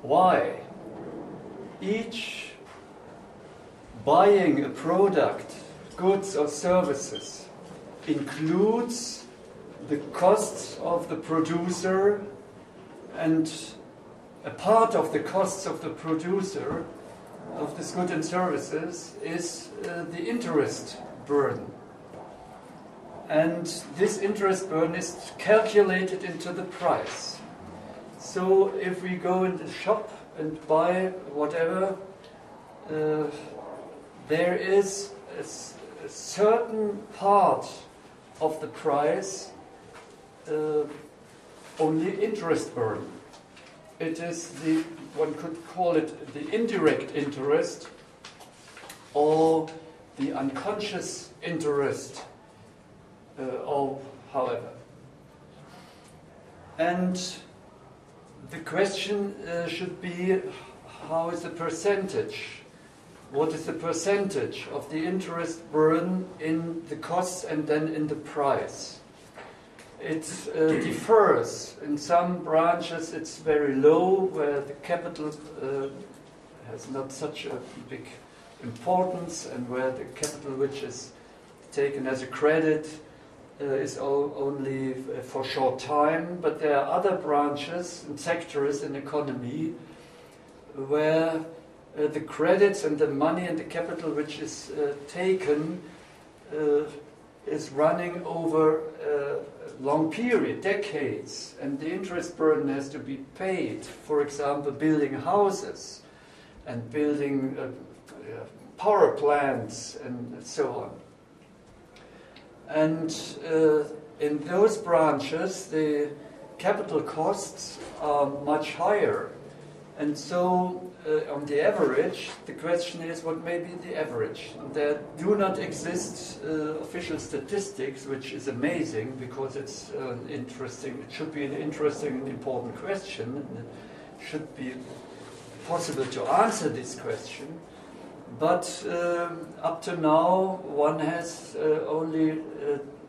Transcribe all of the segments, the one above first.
Why? Each buying a product, goods or services, includes the costs of the producer, and a part of the costs of the producer of this good and services is the interest burden. And this interest burden is calculated into the price. So if we go in the shop and buy whatever, there is a certain part of the price only interest burden. It is the, one could call it the indirect interest or the unconscious interest, or however. And the question should be, how is the percentage? What is the percentage of the interest burden in the costs and then in the price? It differs. In some branches it's very low, where the capital has not such a big importance, and where the capital which is taken as a credit is only for short time. But there are other branches and sectors in economy where the credits and the money and the capital which is taken is running over a long period, decades, and the interest burden has to be paid. For example, building houses and building power plants and so on. And in those branches, the capital costs are much higher. And so, on the average, the question is, what may be the average? There do not exist official statistics, which is amazing, because it's interesting. It should be an interesting and important question, and it should be possible to answer this question. But up to now, one has only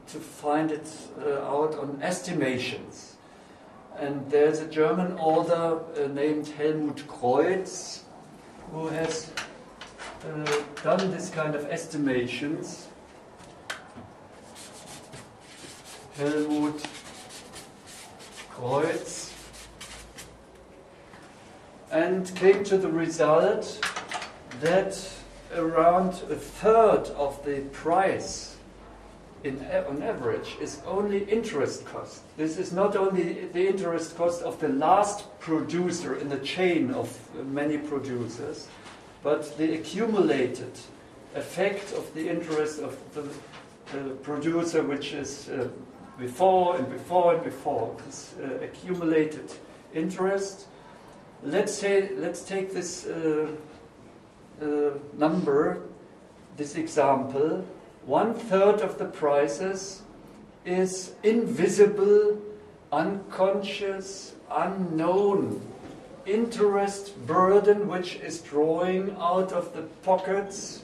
to find it out on estimations. And there's a German author named Helmut Kreutz who has done this kind of estimations. Helmut Kreutz, and came to the result that around a third of the price on average is only interest cost. This is not only the interest cost of the last producer in the chain of many producers, but the accumulated effect of the interest of the producer, which is before and before and before. This accumulated interest. Let's take this number, this example. 1/3 of the prices is invisible, unconscious, unknown interest burden, which is drawing out of the pockets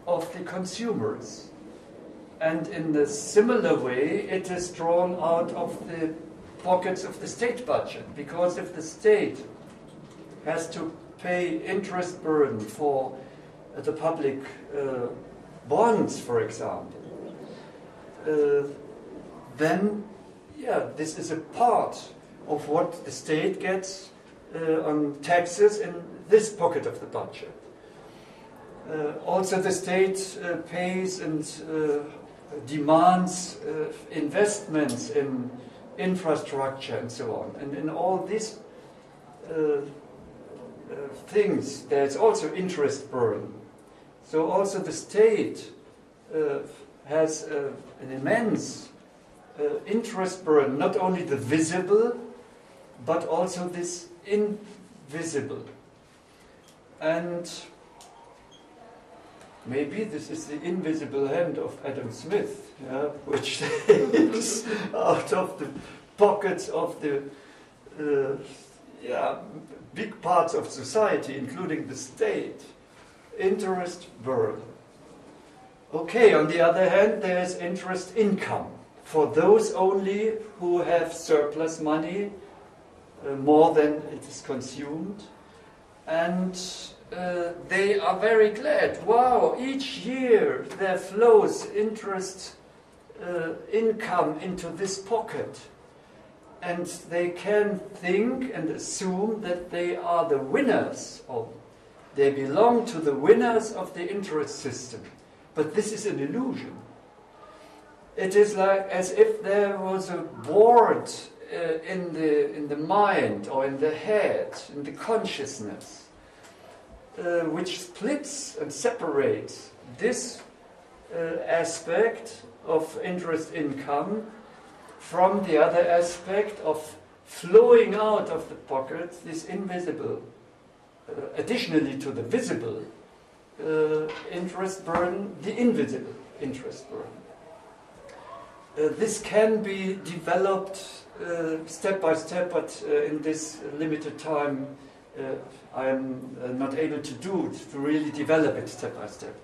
of the consumers. And in a similar way, it is drawn out of the pockets of the state budget, because if the state has to pay interest burden for the public bonds, for example, then, this is a part of what the state gets on taxes in this pocket of the budget. Also, the state pays and demands investments in infrastructure and so on. And in all these things, there's also interest burden. So also the state has an immense interest burden, not only the visible, but also this invisible. And maybe this is the invisible hand of Adam Smith, which takes out of the pockets of the big parts of society, including the state, interest burden. Okay, on the other hand, there is interest income for those only who have surplus money, more than it is consumed. and they are very glad. Wow, each year there flows interest income into this pocket. And they can think and assume that they are the winners, or they belong to the winners of the interest system. But this is an illusion. It is like as if there was a board in the mind or in the head, in the consciousness, which splits and separates this aspect of interest income from the other aspect of flowing out of the pocket, this invisible, additionally to the visible interest burden, the invisible interest burden. This can be developed step by step, but in this limited time I am not able to do it, to really develop it step by step.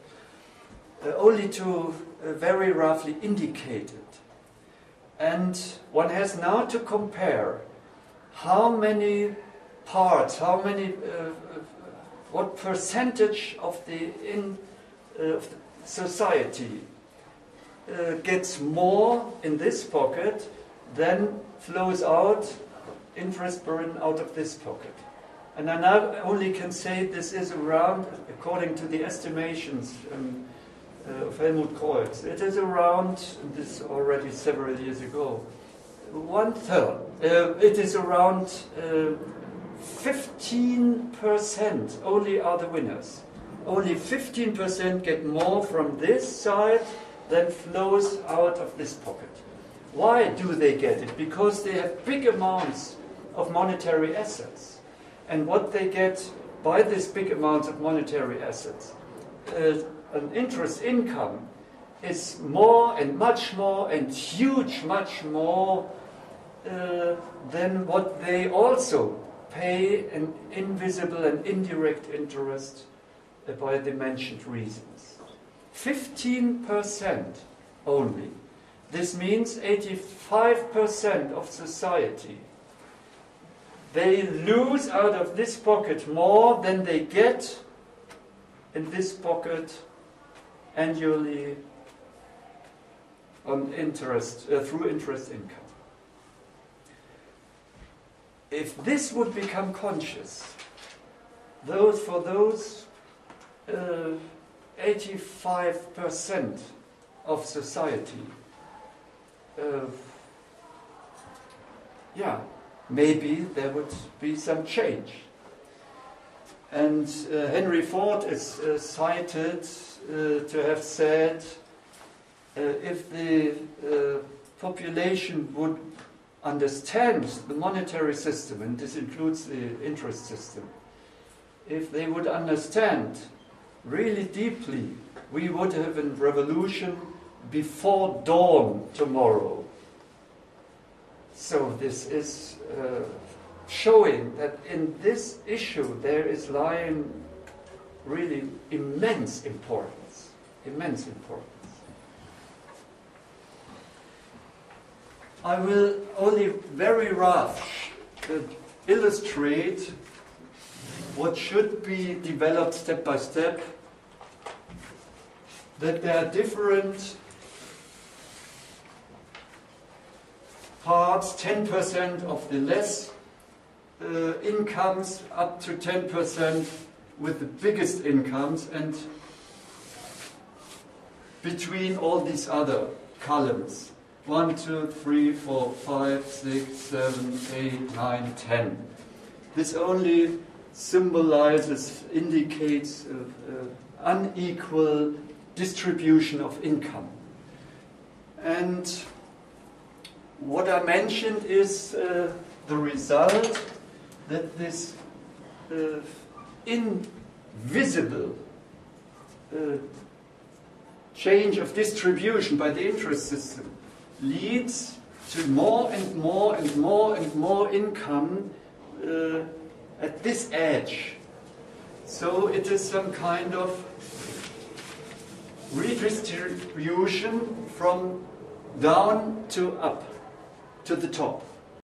Only to very roughly indicate it. And one has now to compare how many parts, what percentage of the society gets more in this pocket than flows out, interest burden out of this pocket. And I now only can say this is around, according to the estimations of Helmut Kreuz, it is around, this already several years ago, 1/3. It is around 15% only are the winners. Only 15% get more from this side than flows out of this pocket. Why do they get it? Because they have big amounts of monetary assets. And what they get by these big amounts of monetary assets, an interest income, is more and much more and huge, much more than what they also pay an invisible and indirect interest by the mentioned reasons. 15% only. This means 85% of society. They lose out of this pocket more than they get in this pocket annually on interest, through interest income. If this would become conscious, for those 85% of society, maybe there would be some change. And Henry Ford is cited to have said, if the population would understand the monetary system, and this includes the interest system, if they would understand really deeply, we would have a revolution before dawn tomorrow. So this is showing that in this issue there is lying really immense importance. Immense importance. I will only very rough illustrate what should be developed step by step, that there are different parts, 10% of the less incomes up to 10% with the biggest incomes, and between all these other columns, 1, 2, 3, 4, 5, 6, 7, 8, 9, 10. This only symbolizes, indicates unequal distribution of income. And what I mentioned is the result that this invisible change of distribution by the interest system leads to more and more and more and more income at this edge. So it is some kind of redistribution from down to up, to the top.